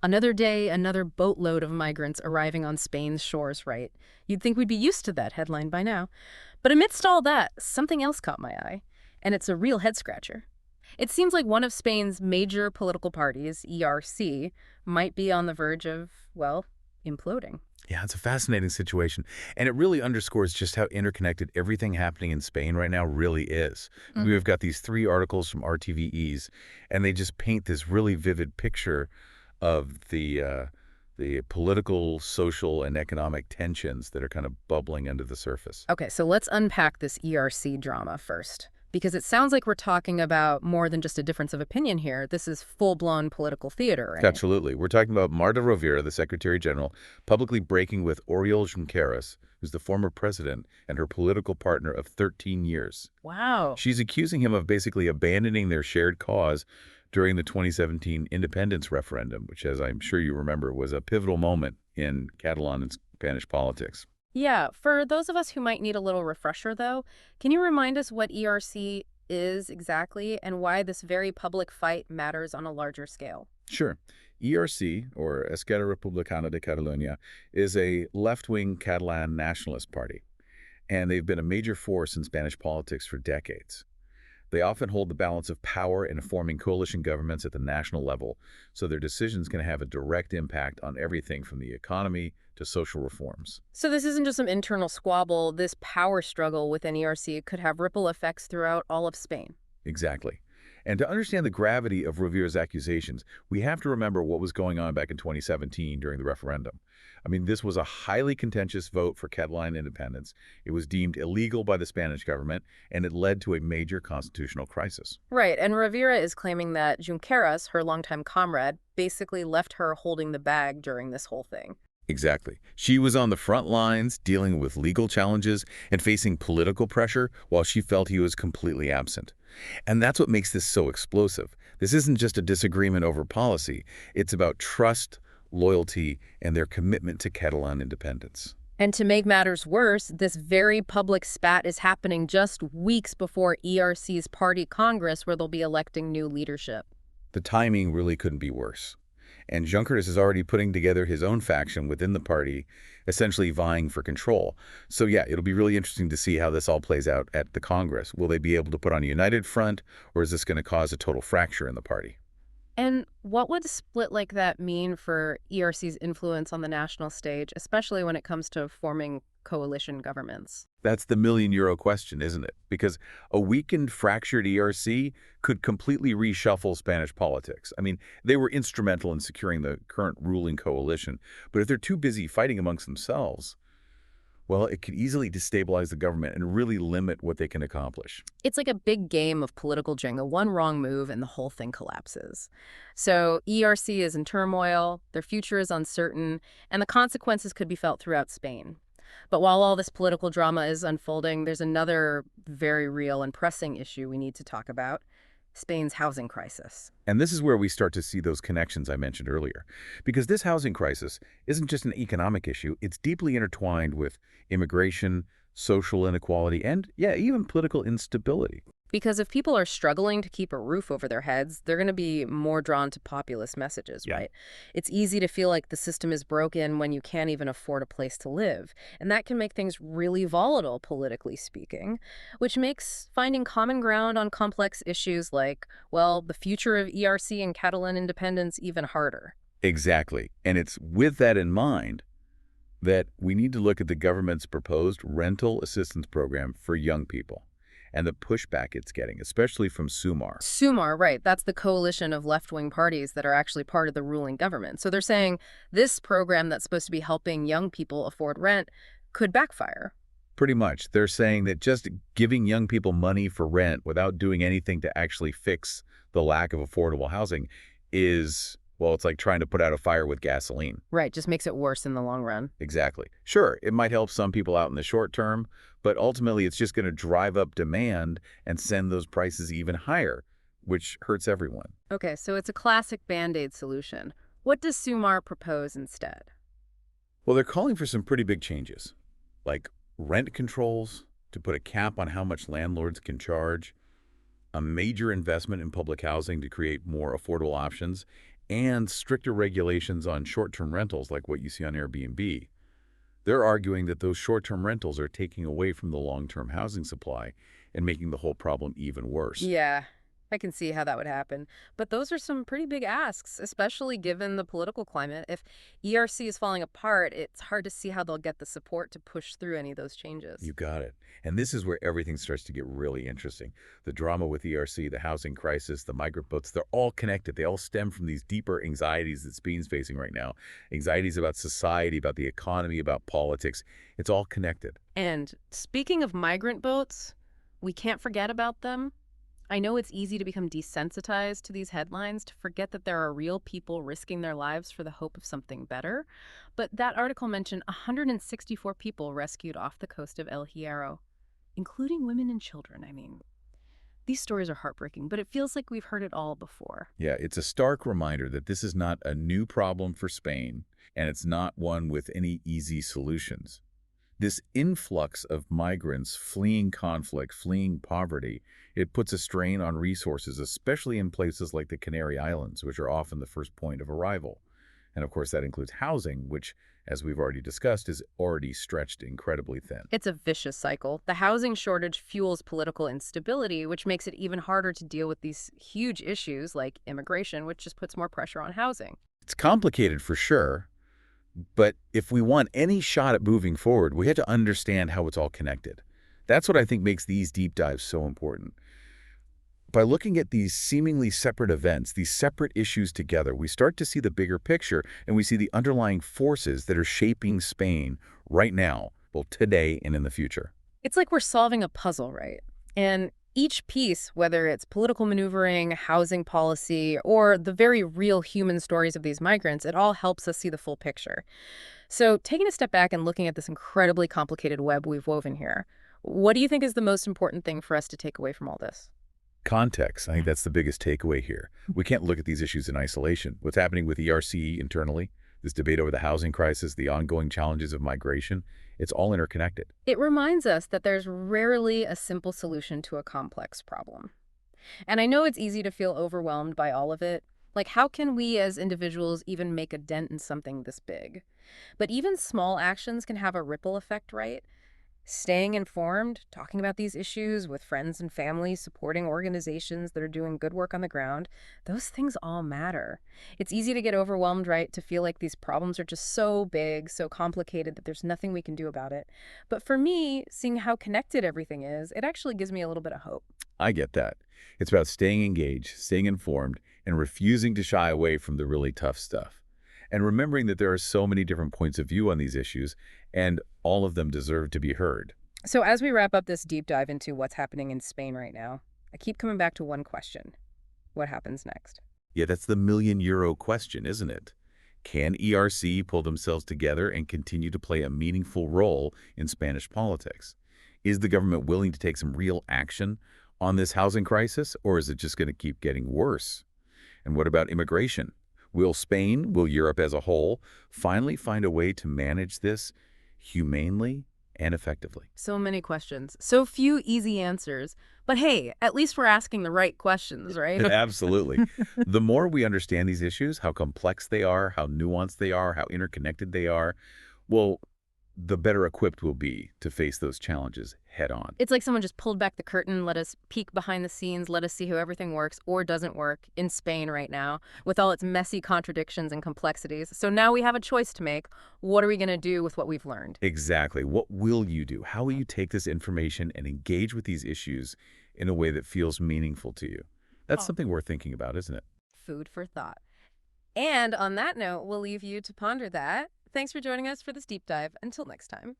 Another day, another boatload of migrants arriving on Spain's shores, right? You'd think we'd be used to that headline by now. But amidst all that, something else caught my eye, and it's a real head-scratcher. It seems like one of Spain's major political parties, ERC, might be on the verge of, well, imploding. Yeah, it's a fascinating situation. And it really underscores just how interconnected everything happening in Spain right now really is. We've got these three articles from RTVEs, and they just paint this really vivid picture of the political, social, and economic tensions that are kind of bubbling under the surface. Okay, so let's unpack this ERC drama first, because it sounds like we're talking about more than just a difference of opinion here. This is full-blown political theater, right? Absolutely. We're talking about Marta Rovira, the Secretary General, publicly breaking with Oriol Junqueras, who's the former president and her political partner of 13 years. Wow. She's accusing him of basically abandoning their shared cause during the 2017 independence referendum, which, as I'm sure you remember, was a pivotal moment in Catalan and Spanish politics. Yeah, for those of us who might need a little refresher, though, can you remind us what ERC is exactly and why this very public fight matters on a larger scale? Sure. ERC, or Esquerra Republicana de Catalunya, is a left-wing Catalan nationalist party, and they've been a major force in Spanish politics for decades. They often hold the balance of power in forming coalition governments at the national level, so their decisions can have a direct impact on everything from the economy to social reforms. So this isn't just some internal squabble. This power struggle within ERC could have ripple effects throughout all of Spain. Exactly. And to understand the gravity of Rovira's accusations, we have to remember what was going on back in 2017 during the referendum. I mean, this was a highly contentious vote for Catalan independence. It was deemed illegal by the Spanish government, and it led to a major constitutional crisis. Right, and Rovira is claiming that Junqueras, her longtime comrade, basically left her holding the bag during this whole thing. Exactly. She was on the front lines, dealing with legal challenges and facing political pressure while she felt he was completely absent. And that's what makes this so explosive. This isn't just a disagreement over policy. It's about trust, loyalty, and their commitment to Catalan independence. And to make matters worse, this very public spat is happening just weeks before ERC's party congress, where they'll be electing new leadership. The timing really couldn't be worse. And Junqueras is already putting together his own faction within the party, essentially vying for control. So yeah, it'll be really interesting to see how this all plays out at the Congress. Will they be able to put on a united front, or is this going to cause a total fracture in the party? And what would a split like that mean for ERC's influence on the national stage, especially when it comes to forming coalition governments? That's the million-euro question, isn't it? Because a weakened, fractured ERC could completely reshuffle Spanish politics. I mean, they were instrumental in securing the current ruling coalition, but if they're too busy fighting amongst themselves, well, it could easily destabilize the government and really limit what they can accomplish. It's like a big game of political Jenga. One wrong move and the whole thing collapses. So ERC is in turmoil, their future is uncertain, and the consequences could be felt throughout Spain. But while all this political drama is unfolding, there's another very real and pressing issue we need to talk about: Spain's housing crisis. And this is where we start to see those connections I mentioned earlier. Because this housing crisis isn't just an economic issue, it's deeply intertwined with immigration, social inequality, and, yeah, even political instability. Because if people are struggling to keep a roof over their heads, they're going to be more drawn to populist messages, Yeah. right? It's easy to feel like the system is broken when you can't even afford a place to live. And that can make things really volatile, politically speaking, which makes finding common ground on complex issues like, well, the future of ERC and Catalan independence even harder. Exactly. And it's with that in mind that we need to look at the government's proposed rental assistance program for young people and the pushback it's getting, especially from Sumar. Sumar, right. That's the coalition of left-wing parties that are actually part of the ruling government. So they're saying this program that's supposed to be helping young people afford rent could backfire. Pretty much. They're saying that just giving young people money for rent without doing anything to actually fix the lack of affordable housing is, well, it's like trying to put out a fire with gasoline. Right, just makes it worse in the long run. Exactly. Sure, it might help some people out in the short term, but ultimately it's just going to drive up demand and send those prices even higher, which hurts everyone. Okay, so it's a classic Band-Aid solution. What does Sumar propose instead? Well, they're calling for some pretty big changes, like rent controls to put a cap on how much landlords can charge, a major investment in public housing to create more affordable options, and stricter regulations on short-term rentals like what you see on Airbnb. They're arguing that those short-term rentals are taking away from the long-term housing supply and making the whole problem even worse. Yeah, I can see how that would happen. But those are some pretty big asks, especially given the political climate. If ERC is falling apart, it's hard to see how they'll get the support to push through any of those changes. You got it. And this is where everything starts to get really interesting. The drama with ERC, the housing crisis, the migrant boats, they're all connected. They all stem from these deeper anxieties that Spain's facing right now. Anxieties about society, about the economy, about politics. It's all connected. And speaking of migrant boats, we can't forget about them. I know it's easy to become desensitized to these headlines, to forget that there are real people risking their lives for the hope of something better. But that article mentioned 164 people rescued off the coast of El Hierro, including women and children. I mean, these stories are heartbreaking, but it feels like we've heard it all before. Yeah, it's a stark reminder that this is not a new problem for Spain, and it's not one with any easy solutions. This influx of migrants fleeing conflict, fleeing poverty, it puts a strain on resources, especially in places like the Canary Islands, which are often the first point of arrival. And of course, that includes housing, which, as we've already discussed, is already stretched incredibly thin. It's a vicious cycle. The housing shortage fuels political instability, which makes it even harder to deal with these huge issues like immigration, which just puts more pressure on housing. It's complicated for sure, but if we want any shot at moving forward, we have to understand how it's all connected. That's what I think makes these deep dives so important. By looking at these seemingly separate events, these separate issues together, we start to see the bigger picture and we see the underlying forces that are shaping Spain right now, both today and in the future. It's like we're solving a puzzle, right? And each piece, whether it's political maneuvering, housing policy, or the very real human stories of these migrants, it all helps us see the full picture. So, taking a step back and looking at this incredibly complicated web we've woven here, what do you think is the most important thing for us to take away from all this? Context, I think that's the biggest takeaway here. We can't look at these issues in isolation. What's happening with ERC internally, this debate over the housing crisis, the ongoing challenges of migration, it's all interconnected. It reminds us that there's rarely a simple solution to a complex problem. And I know it's easy to feel overwhelmed by all of it. Like, how can we as individuals even make a dent in something this big? But even small actions can have a ripple effect, right? Staying informed, talking about these issues with friends and family, supporting organizations that are doing good work on the ground, those things all matter. It's easy to get overwhelmed, right? To feel like these problems are just so big, so complicated that there's nothing we can do about it. But for me, seeing how connected everything is, it actually gives me a little bit of hope. I get that. It's about staying engaged, staying informed, and refusing to shy away from the really tough stuff. And remembering that there are so many different points of view on these issues, and all of them deserve to be heard. So as we wrap up this deep dive into what's happening in Spain right now, I keep coming back to one question. What happens next? Yeah, that's the million-euro question, isn't it? Can ERC pull themselves together and continue to play a meaningful role in Spanish politics? Is the government willing to take some real action on this housing crisis, or is it just going to keep getting worse? And what about immigration? Will Spain, will Europe as a whole, finally find a way to manage this humanely and effectively? So many questions, so few easy answers. But hey, at least we're asking the right questions, right? Absolutely. The more we understand these issues, how complex they are, how nuanced they are, how interconnected they are, well, the better equipped we'll be to face those challenges head on. It's like someone just pulled back the curtain, let us peek behind the scenes, let us see how everything works or doesn't work in Spain right now, with all its messy contradictions and complexities. So now we have a choice to make. What are we going to do with what we've learned? Exactly. What will you do? How will you take this information and engage with these issues in a way that feels meaningful to you? That's something worth thinking about, isn't it? Food for thought. And on that note, we'll leave you to ponder that. Thanks for joining us for this deep dive. Until next time.